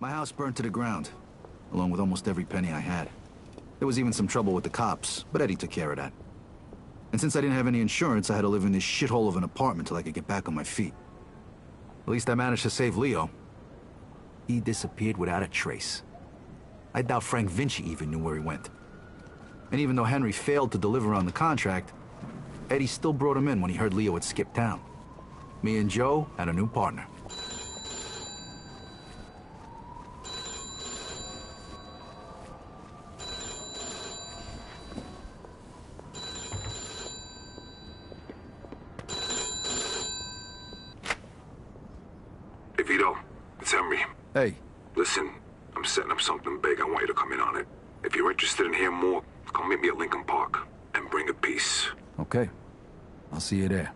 My house burned to the ground, along with almost every penny I had. There was even some trouble with the cops, but Eddie took care of that. And since I didn't have any insurance, I had to live in this shithole of an apartment till I could get back on my feet. At least I managed to save Leo. He disappeared without a trace. I doubt Frank Vinci even knew where he went. And even though Henry failed to deliver on the contract, Eddie still brought him in when he heard Leo had skipped town. Me and Joe had a new partner. Hey, Vito, it's Henry. Hey. Listen, I'm setting up something big. I want you to come in on it. If you're interested in hearing more, come meet me at Lincoln Park and bring a piece. Okay. I'll see you there.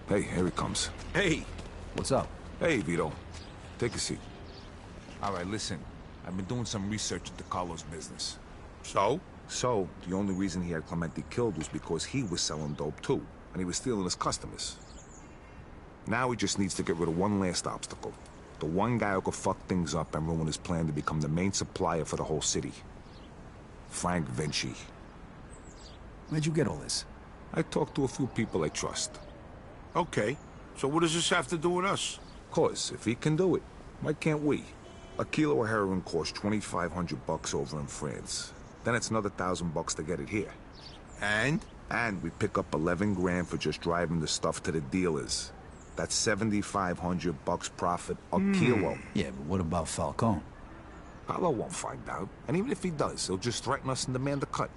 Hey, here he comes. Hey! What's up? Hey, Vito. Take a seat. All right, listen. I've been doing some research into Carlos' business. So? So, the only reason he had Clemente killed was because he was selling dope too, and he was stealing his customers. Now he just needs to get rid of one last obstacle. The one guy who could fuck things up and ruin his plan to become the main supplier for the whole city. Frank Vinci. Where'd you get all this? I talked to a few people I trust. Okay, so what does this have to do with us? 'Cause if he can do it, why can't we? A kilo of heroin costs $2,500 over in France. Then it's another $1,000 to get it here. And? And we pick up 11 grand for just driving the stuff to the dealers. That's $7,500 profit a kilo. Yeah, but what about Falcone? Carlo won't find out. And even if he does, he'll just threaten us and demand a cut.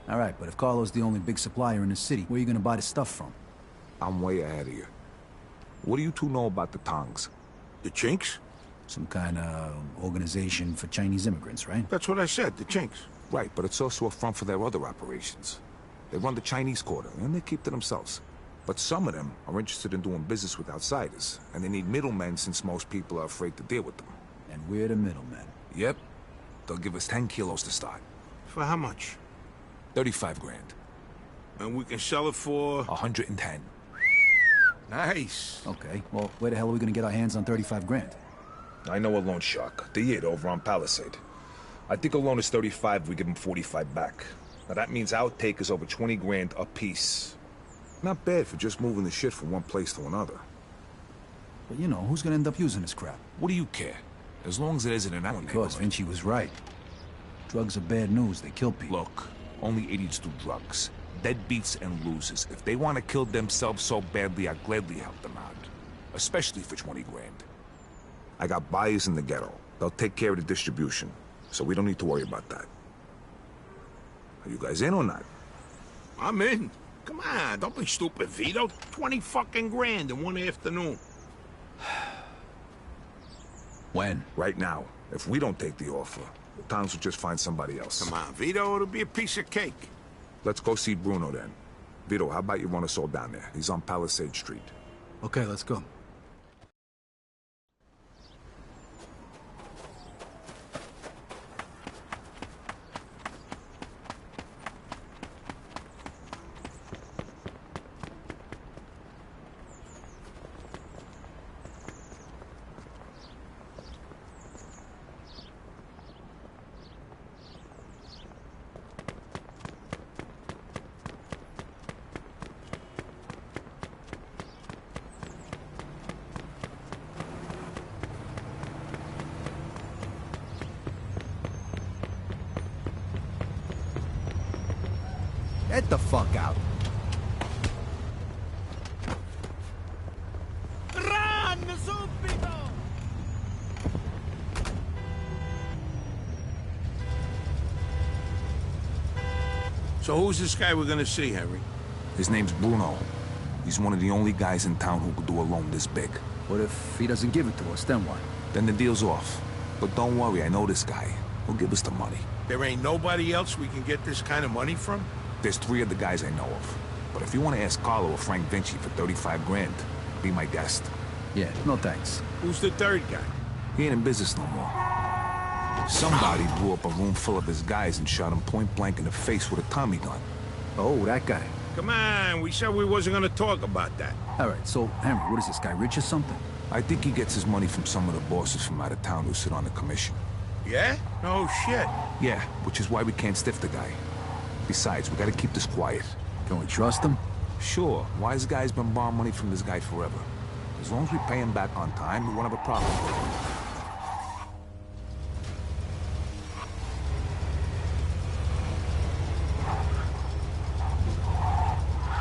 All right, but if Carlo's the only big supplier in the city, where are you gonna buy the stuff from? I'm way ahead of you. What do you two know about the Tongs? The Chinks? Some kind of organization for Chinese immigrants, right? That's what I said, the Chinks. Right, but it's also a front for their other operations. They run the Chinese quarter, and they keep to themselves. But some of them are interested in doing business with outsiders, and they need middlemen since most people are afraid to deal with them. And we're the middlemen. Yep. They'll give us 10 kilos to start. For how much? 35 grand. And we can sell it for... 110. Nice. Okay, well, where the hell are we gonna get our hands on 35 grand? I know a loan shark. The Yid over on Palisade. I think a loan is 35 if we give him 45 back. Now that means our take is over 20 grand a piece. Not bad for just moving the shit from one place to another. But you know, who's gonna end up using this crap? What do you care? As long as it isn't in our Because neighborhood. Vinci was right. Drugs are bad news, they kill people. Look, only idiots do drugs. Deadbeats and losers. If they want to kill themselves so badly, I'd gladly help them out. Especially for 20 grand. I got buyers in the ghetto. They'll take care of the distribution, so we don't need to worry about that. Are you guys in or not? I'm in. Come on, don't be stupid, Vito. 20 fucking grand in one afternoon. When? Right now. If we don't take the offer, The towns will just find somebody else. Come on, Vito, it'll be a piece of cake. Let's go see Bruno then. Vito, how about you run us all down there? He's on Palisade Street. Okay, let's go. Get the fuck out. Run, subito! So who's this guy we're gonna see, Henry? His name's Bruno. He's one of the only guys in town who could do a loan this big. What if he doesn't give it to us, then what? Then the deal's off. But don't worry, I know this guy. He'll give us the money. There ain't nobody else we can get this kind of money from? There's 3 of the guys I know of. But if you want to ask Carlo or Frank Vinci for 35 grand, be my guest. Yeah, no thanks. Who's the third guy? He ain't in business no more. Somebody blew up a room full of his guys and shot him point blank in the face with a Tommy gun. Oh, that guy. Come on, we said we wasn't gonna talk about that. All right, so, Henry, what is this guy, rich or something? I think he gets his money from some of the bosses from out of town who sit on the commission. Yeah? No shit. Yeah, which is why we can't stiff the guy. Besides, we gotta keep this quiet. Can we trust him? Sure, wise guy's been borrowing money from this guy forever. As long as we pay him back on time, we won't have a problem with him.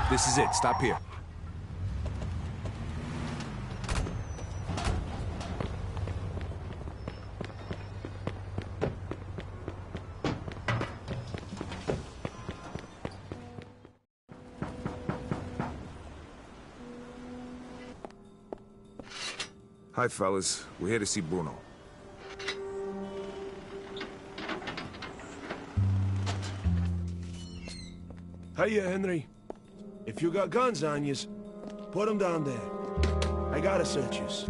This is it. Stop here. Hi, fellas. We're here to see Bruno. Hiya, Henry. If you got guns on yous, put 'em down there. I gotta search yous.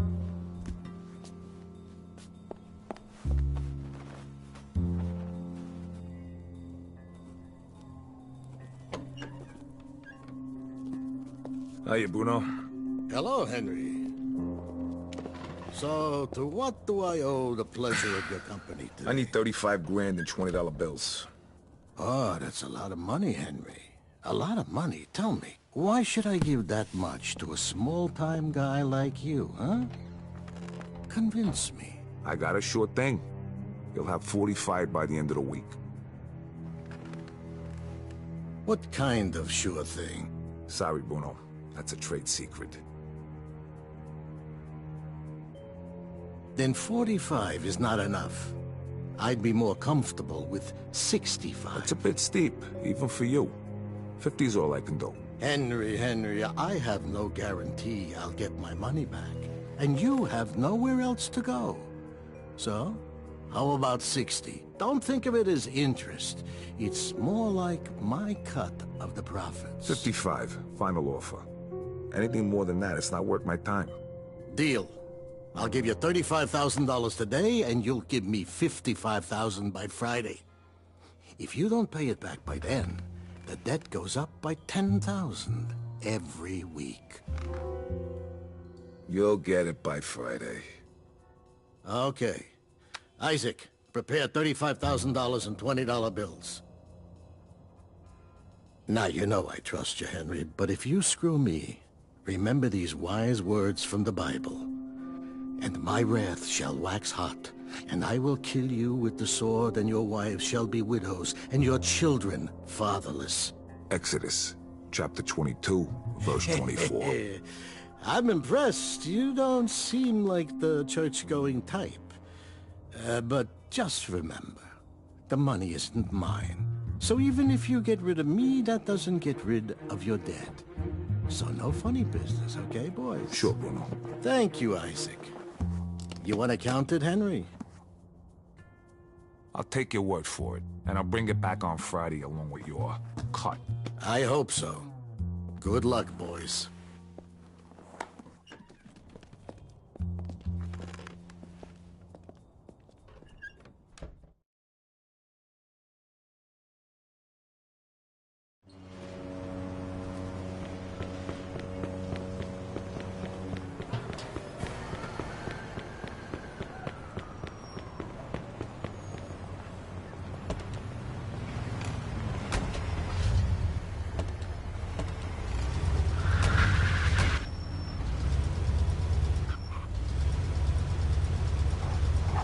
Hiya, Bruno. Hello, Henry. So, to what do I owe the pleasure of your company today? I need 35 grand in $20 bills. Oh, that's a lot of money, Henry. A lot of money. Tell me, why should I give that much to a small-time guy like you, huh? Convince me. I got a sure thing. You'll have 45 by the end of the week. What kind of sure thing? Sorry, Bruno. That's a trade secret. Then 45 is not enough. I'd be more comfortable with 65. That's a bit steep, even for you. 50's all I can do. Henry, I have no guarantee I'll get my money back. And you have nowhere else to go. So, how about 60? Don't think of it as interest. It's more like my cut of the profits. 55, final offer. Anything more than that, it's not worth my time. Deal. I'll give you $35,000 today, and you'll give me $55,000 by Friday. If you don't pay it back by then, the debt goes up by $10,000 every week. You'll get it by Friday. Okay. Isaac, prepare $35,000 in $20 bills. Now, you know I trust you, Henry, but if you screw me, remember these wise words from the Bible. And my wrath shall wax hot, and I will kill you with the sword, and your wives shall be widows, and your children fatherless. Exodus, chapter 22, verse 24. I'm impressed. You don't seem like the church-going type. But just remember, the money isn't mine. So even if you get rid of me, that doesn't get rid of your debt. So no funny business, okay, boys? Sure, Bruno. Thank you, Isaac. You want to count it, Henry? I'll take your word for it, and I'll bring it back on Friday along with your cut. I hope so. Good luck, boys.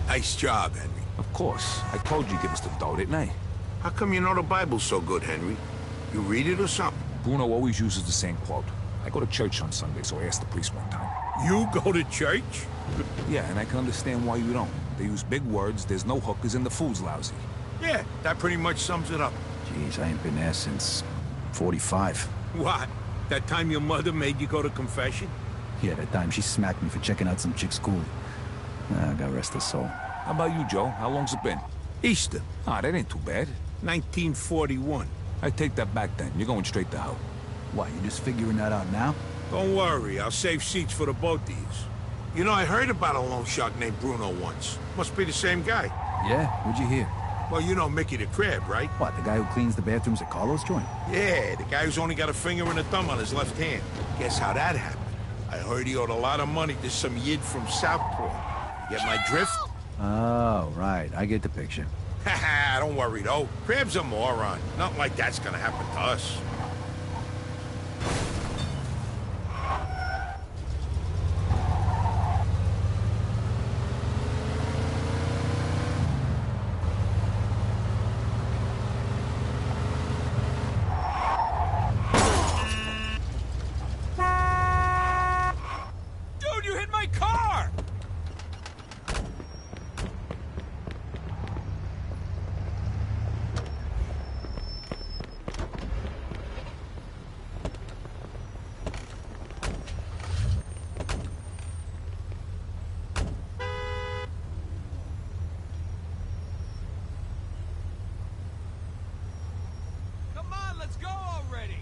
Nice job, Henry. Of course. I told you give us the dough, didn't I? How come you know the Bible so good, Henry? You read it or something? Bruno always uses the same quote. I go to church on Sunday, so I asked the priest one time. You go to church? Yeah, and I can understand why you don't. They use big words, there's no hookers, and the food's lousy. Yeah, that pretty much sums it up. Jeez, I ain't been there since 45. What? That time your mother made you go to confession? Yeah, that time she smacked me for checking out some chick's school. God rest her soul. How about you, Joe? How long's it been? Easter, Ah, that ain't too bad. 1941. I take that back then. You're going straight to hell. What, you just figuring that out now? Don't worry, I'll save seats for the both of yous. You know, I heard about a loan shark named Bruno once. Must be the same guy. Yeah? What'd you hear? Well, you know Mickey the Crab, right? What, the guy who cleans the bathrooms at Carlos' joint? Yeah, the guy who's only got a finger and a thumb on his left hand. Guess how that happened? I heard he owed a lot of money to some yid from Southport. You get my drift? Oh, right. I get the picture. Haha, don't worry, though. Crab's a moron. Nothing like that's gonna happen to us. Dude, you hit my car! Come on, let's go already!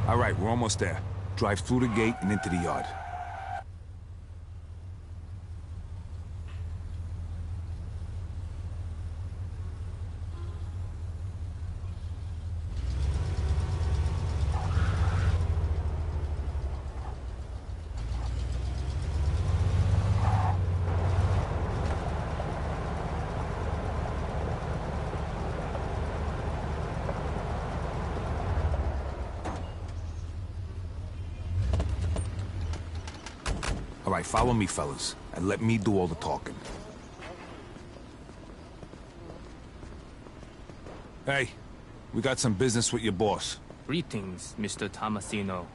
All right, we're almost there. Drive through the gate and into the yard. All right, follow me, fellas, and let me do all the talking. Hey, we got some business with your boss. Greetings, Mr. Tomasino.